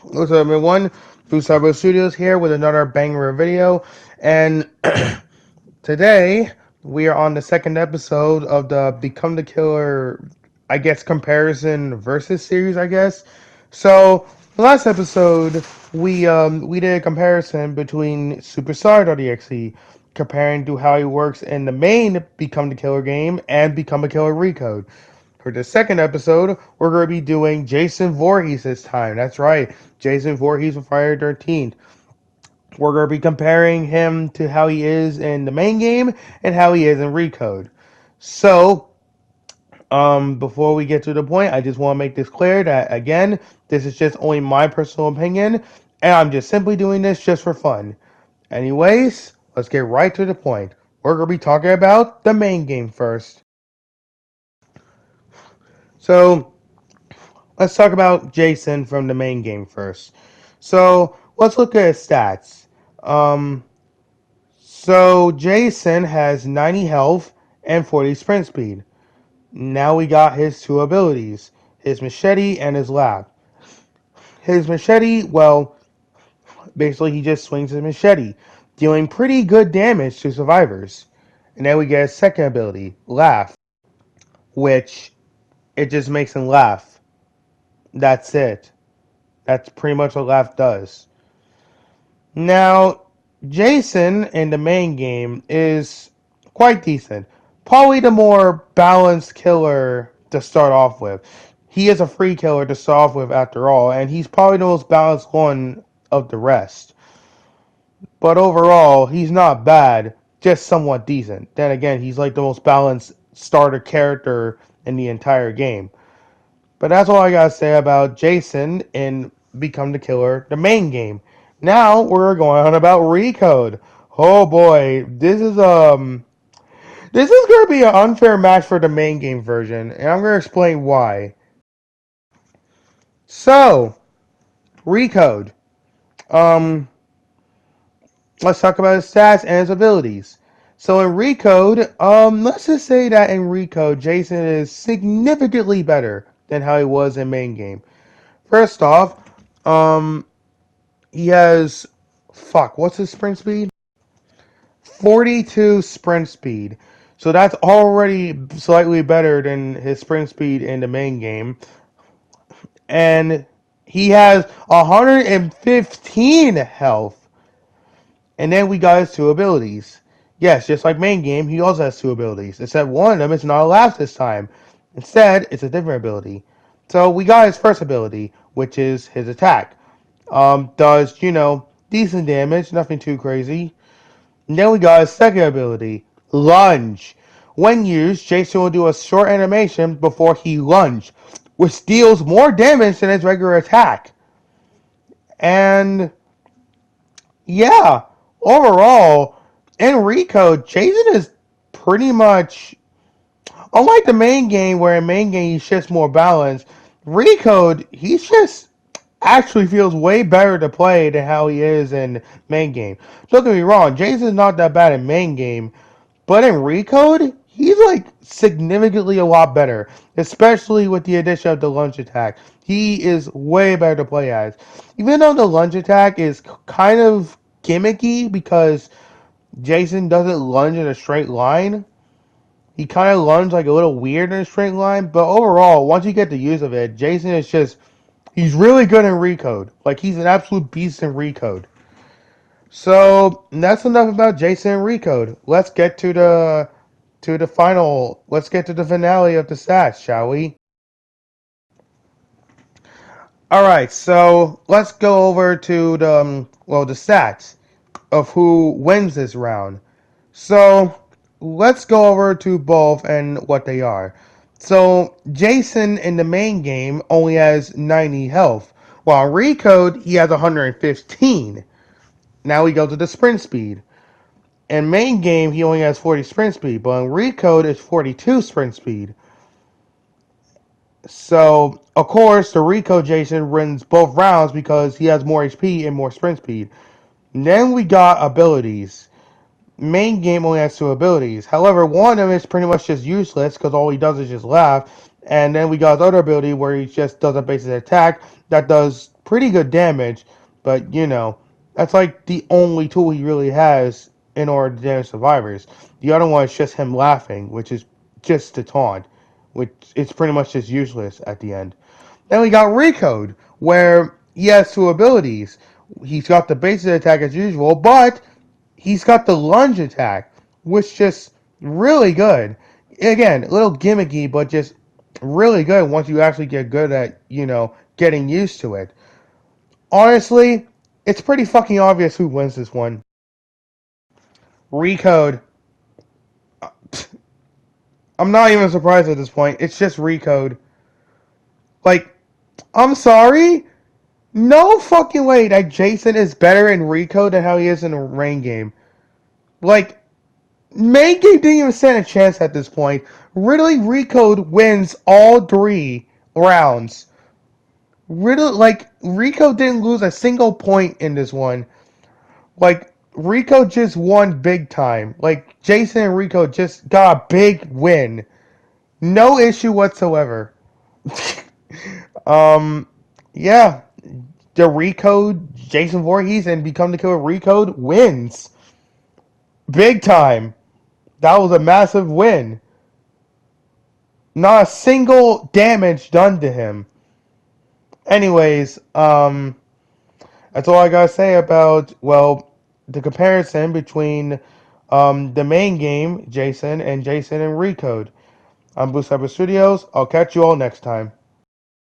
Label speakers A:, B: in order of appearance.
A: What's up, everyone? Through Cyber Studios here with another banger video, and today we are on the second episode of the Become the Killer, I guess, comparison versus series, I guess. So, the last episode we did a comparison between Superstar.exe, comparing to how he works in the main Become the Killer game and Become a Killer Recode. For the second episode, we're going to be doing Jason Voorhees this time. That's right, Jason Voorhees from Friday the 13th. We're going to be comparing him to how he is in the main game and how he is in Recode. So, before we get to the point, I just want to make this clear that, again, this is just only my personal opinion, and I'm just simply doing this just for fun. Anyways, let's get right to the point. We're going to be talking about the main game first. So, let's talk about Jason from the main game first. So let's look at his stats. Um, so Jason has 90 health and 40 sprint speed. Now we got his two abilities, his machete and his laugh. His machete, well, basically he just swings his machete, dealing pretty good damage to survivors. And then we get his second ability, laugh, which it just makes him laugh. That's it. That's pretty much what laugh does. Now, Jason in the main game is quite decent. Probably the more balanced killer to start off with. He is a free killer to start off with after all, and he's probably the most balanced one of the rest. But overall, he's not bad, just somewhat decent. Then again, he's like the most balanced starter character in the entire game. But that's all I gotta say about Jason in Become the Killer, the main game. Now we're going on about Recode. Oh boy, this is gonna be an unfair match for the main game version, and I'm gonna explain why. So, Recode. Um, let's talk about his stats and his abilities. So in Recode, let's just say that in Recode, Jason is significantly better than how he was in main game. First off, um, he has what's his sprint speed? 42 sprint speed. So that's already slightly better than his sprint speed in the main game. And he has 115 health. And then we got his two abilities. Yes, just like main game, he also has two abilities. Except one of them is not a laugh this time. Instead, it's a different ability. So we got his first ability, which is his attack. Does, decent damage, nothing too crazy. And then we got his second ability, Lunge. When used, Jason will do a short animation before he lunge, which deals more damage than his regular attack. And yeah, overall, in Recode, Jason is pretty much, unlike the main game, where in main game he's just more balanced, Recode, he's just actually feels way better to play than how he is in main game. Don't get me wrong, Jason's not that bad in main game, but in Recode, he's like significantly a lot better, especially with the addition of the lunge attack. He is way better to play as. Even though the lunge attack is kind of gimmicky because Jason doesn't lunge in a straight line. He kind of lunges like a little weird in a straight line, but overall, once you get the use of it, Jason is just, he's really good in Recode. Like, he's an absolute beast in Recode. So that's enough about Jason and Recode. Let's get to the final. Let's get to the finale of the stats, shall we? All right. So let's go over to the stats of who wins this round. So let's go over to both and what they are. So Jason in the main game only has 90 health, while in Recode he has 115. Now we go to the sprint speed. In main game, he only has 40 sprint speed, but in Recode, it's 42 sprint speed. So, of course, the Recode Jason wins both rounds because he has more HP and more sprint speed. And then we got abilities. Main game only has two abilities. However, one of them is pretty much just useless because all he does is just laugh. And then we got his other ability where he just does a basic attack that does pretty good damage, but that's like the only tool he really has in order to damage survivors. The other one is just him laughing, which is just a taunt, which it's pretty much just useless at the end. Then we got Recode, where he has two abilities. He's got the basic attack as usual, but he's got the lunge attack, which just really good. Again, a little gimmicky, but just really good once you actually get good at, getting used to it. Honestly, it's pretty fucking obvious who wins this one. Recode. I'm not even surprised at this point. It's just Recode. Like, I'm sorry. No fucking way that Jason is better in Recode than how he is in a rain game. Like, main game didn't even stand a chance at this point. Ridley Recode wins all 3 rounds. Rico didn't lose a single point in this one. Like, Rico just won big time. Like, Jason and Rico just got a big win. No issue whatsoever. um, yeah. The Recode, Jason Voorhees, and Become the Killer Recode wins. Big time. That was a massive win. Not a single damage done to him. Anyways, that's all I gotta say about, the comparison between the main game, Jason and Recode. I'm Blue Cyber Studios. I'll catch you all next time.